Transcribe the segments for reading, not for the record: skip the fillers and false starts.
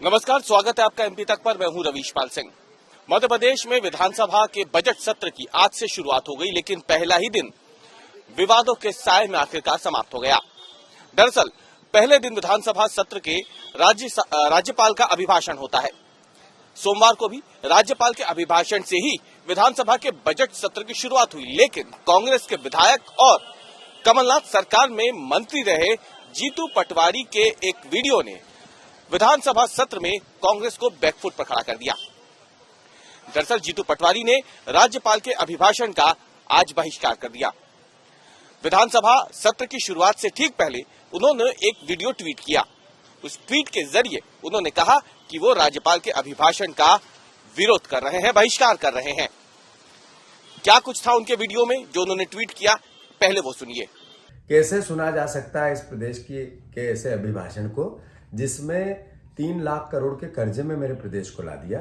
नमस्कार, स्वागत है आपका एमपी तक पर। मैं हूं रवीशपाल सिंह। मध्य प्रदेश में विधानसभा के बजट सत्र की आज से शुरुआत हो गई, लेकिन पहला ही दिन विवादों के साए में आखिरकार समाप्त हो गया। दरअसल पहले दिन विधानसभा सत्र के राज्यपाल का अभिभाषण होता है। सोमवार को भी राज्यपाल के अभिभाषण से ही विधानसभा के बजट सत्र की शुरुआत हुई, लेकिन कांग्रेस के विधायक और कमलनाथ सरकार में मंत्री रहे जीतू पटवारी के एक वीडियो ने विधानसभा सत्र में कांग्रेस को बैकफुट पर खड़ा कर दिया। दरअसल जीतू पटवारी ने राज्यपाल के अभिभाषण का आज बहिष्कार कर दिया। विधानसभा सत्र की शुरुआत से ठीक पहले उन्होंने एक वीडियो ट्वीट किया। उस ट्वीट के जरिए उन्होंने कहा कि वो राज्यपाल के अभिभाषण का विरोध कर रहे हैं, बहिष्कार कर रहे हैं। क्या कुछ था उनके वीडियो में जो उन्होंने ट्वीट किया, पहले वो सुनिए। कैसे सुना जा सकता है इस प्रदेश के ऐसे अभिभाषण को जिसमें 3 लाख करोड़ के कर्जे में मेरे प्रदेश को ला दिया।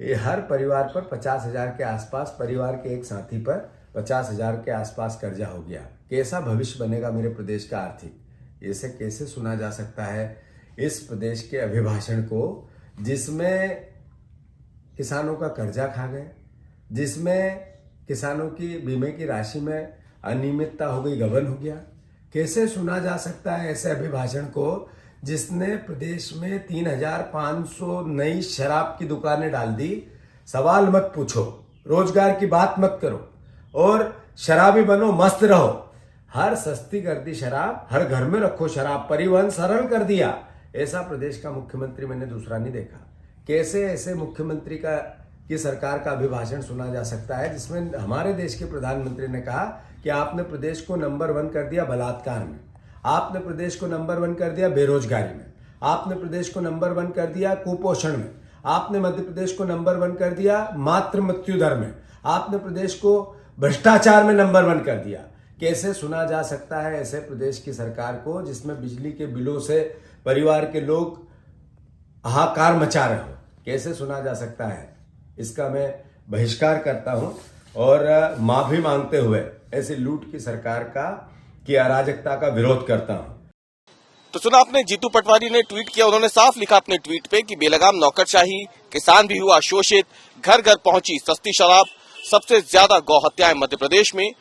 ये हर परिवार पर 50,000 के आसपास, परिवार के एक साथी पर 50,000 के आसपास कर्जा हो गया। कैसा भविष्य बनेगा मेरे प्रदेश का आर्थिक, ऐसे कैसे सुना जा सकता है इस प्रदेश के अभिभाषण को जिसमें किसानों का कर्जा खा गए, जिसमें किसानों की बीमे की राशि में अनियमितता हो गई, गबन हो गया। कैसे सुना जा सकता है ऐसे अभिभाषण को जिसने प्रदेश में 3,500 नई शराब की दुकानें डाल दी। सवाल मत पूछो, रोजगार की बात मत करो और शराबी बनो, मस्त रहो। हर सस्ती कर दी शराब, हर घर में रखो शराब, परिवहन सरल कर दिया। ऐसा प्रदेश का मुख्यमंत्री मैंने दूसरा नहीं देखा। कैसे ऐसे मुख्यमंत्री की सरकार का अभिभाषण सुना जा सकता है जिसमें हमारे देश के प्रधानमंत्री ने कहा कि आपने प्रदेश को नंबर 1 कर दिया बलात्कार में, आपने प्रदेश को नंबर 1 कर दिया बेरोजगारी में, आपने प्रदेश को नंबर 1 कर दिया कुपोषण में, आपने मध्य प्रदेश को नंबर 1 कर दिया मातृ मृत्यु दर में, आपने प्रदेश को भ्रष्टाचार में नंबर 1 कर दिया। कैसे सुना जा सकता है ऐसे प्रदेश की सरकार को जिसमें बिजली के बिलों से परिवार के लोग हाहाकार मचा रहे हो? कैसे सुना जा सकता है? इसका मैं बहिष्कार करता हूं और माफी मांगते हुए ऐसी लूट की सरकार की अराजकता का विरोध करता हूं। तो सुना आपने, जीतू पटवारी ने ट्वीट किया। उन्होंने साफ लिखा अपने ट्वीट पे कि बेलगाम नौकरशाही, किसान भी हुआ शोषित, घर घर पहुंची सस्ती शराब, सबसे ज्यादा गौ हत्याएं मध्य प्रदेश में,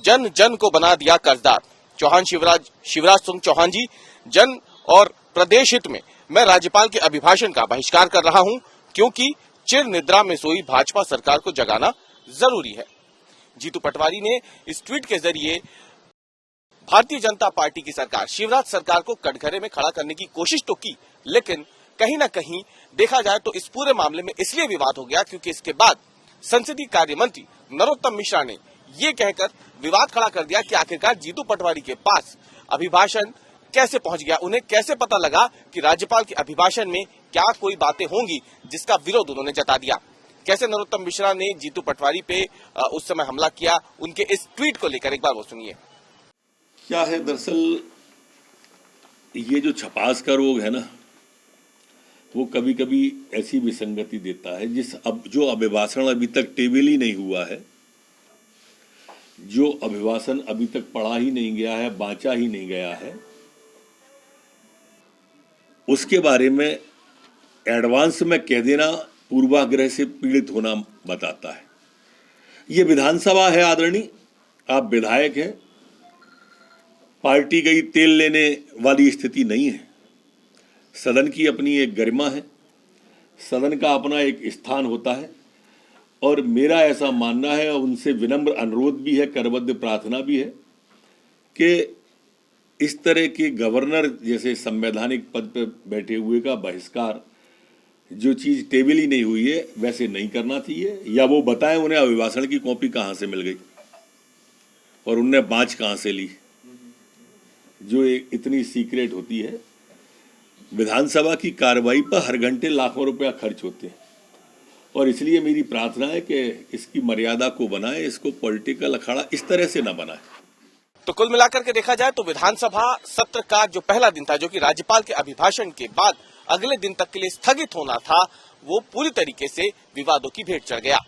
जन जन को बना दिया कर्जदार। चौहान शिवराज सिंह चौहान जी, जन और प्रदेश हित में मैं राज्यपाल के अभिभाषण का बहिष्कार कर रहा हूं, क्योंकि चिर निद्रा में सोई भाजपा सरकार को जगाना जरूरी है। जीतू पटवारी ने इस ट्वीट के जरिए भारतीय जनता पार्टी की सरकार, शिवराज सरकार को कटघरे में खड़ा करने की कोशिश तो की, लेकिन कहीं ना कहीं देखा जाए तो इस पूरे मामले में इसलिए विवाद हो गया क्योंकि इसके बाद संसदीय कार्य मंत्री नरोत्तम मिश्रा ने ये कहकर विवाद खड़ा कर दिया कि आखिरकार जीतू पटवारी के पास अभिभाषण कैसे पहुंच गया, उन्हें कैसे पता लगा कि राज्यपाल के अभिभाषण में क्या कोई बातें होंगी जिसका विरोध उन्होंने जता दिया। कैसे नरोत्तम मिश्रा ने जीतू पटवारी पे उस समय हमला किया, उनके इस ट्वीट को लेकर एक बार वो सुनिए। क्या है, दरअसल ये जो छपास का रोग है ना, वो कभी कभी ऐसी विसंगति देता है जो अभिभाषण अभी तक टेबल ही नहीं हुआ है, जो अभिभाषण अभी तक पढ़ा ही नहीं गया है, बांचा ही नहीं गया है, उसके बारे में एडवांस में कह देना पूर्वाग्रह से पीड़ित होना बताता है। ये विधानसभा है आदरणीय, आप विधायक हैं, पार्टी गई तेल लेने वाली स्थिति नहीं है। सदन की अपनी एक गरिमा है, सदन का अपना एक स्थान होता है और मेरा ऐसा मानना है और उनसे विनम्र अनुरोध भी है, करबद्ध प्रार्थना भी है कि इस तरह के गवर्नर जैसे संवैधानिक पद पर बैठे हुए का बहिष्कार, जो चीज़ टेबल ही नहीं हुई है वैसे नहीं करना चाहिए, या वो बताएं उन्हें अभिभाषण की कॉपी कहाँ से मिल गई और उनने बाँच कहाँ से ली, जो एक इतनी सीक्रेट होती है। विधानसभा की कार्रवाई पर हर घंटे लाखों रुपया खर्च होते हैं और इसलिए मेरी प्रार्थना है कि इसकी मर्यादा को बनाए, इसको पॉलिटिकल अखाड़ा इस तरह से ना बनाए। तो कुल मिलाकर के देखा जाए तो विधानसभा सत्र का जो पहला दिन था, जो कि राज्यपाल के अभिभाषण के बाद अगले दिन तक के लिए स्थगित होना था, वो पूरी तरीके से विवादों की भेंट चढ़ गया।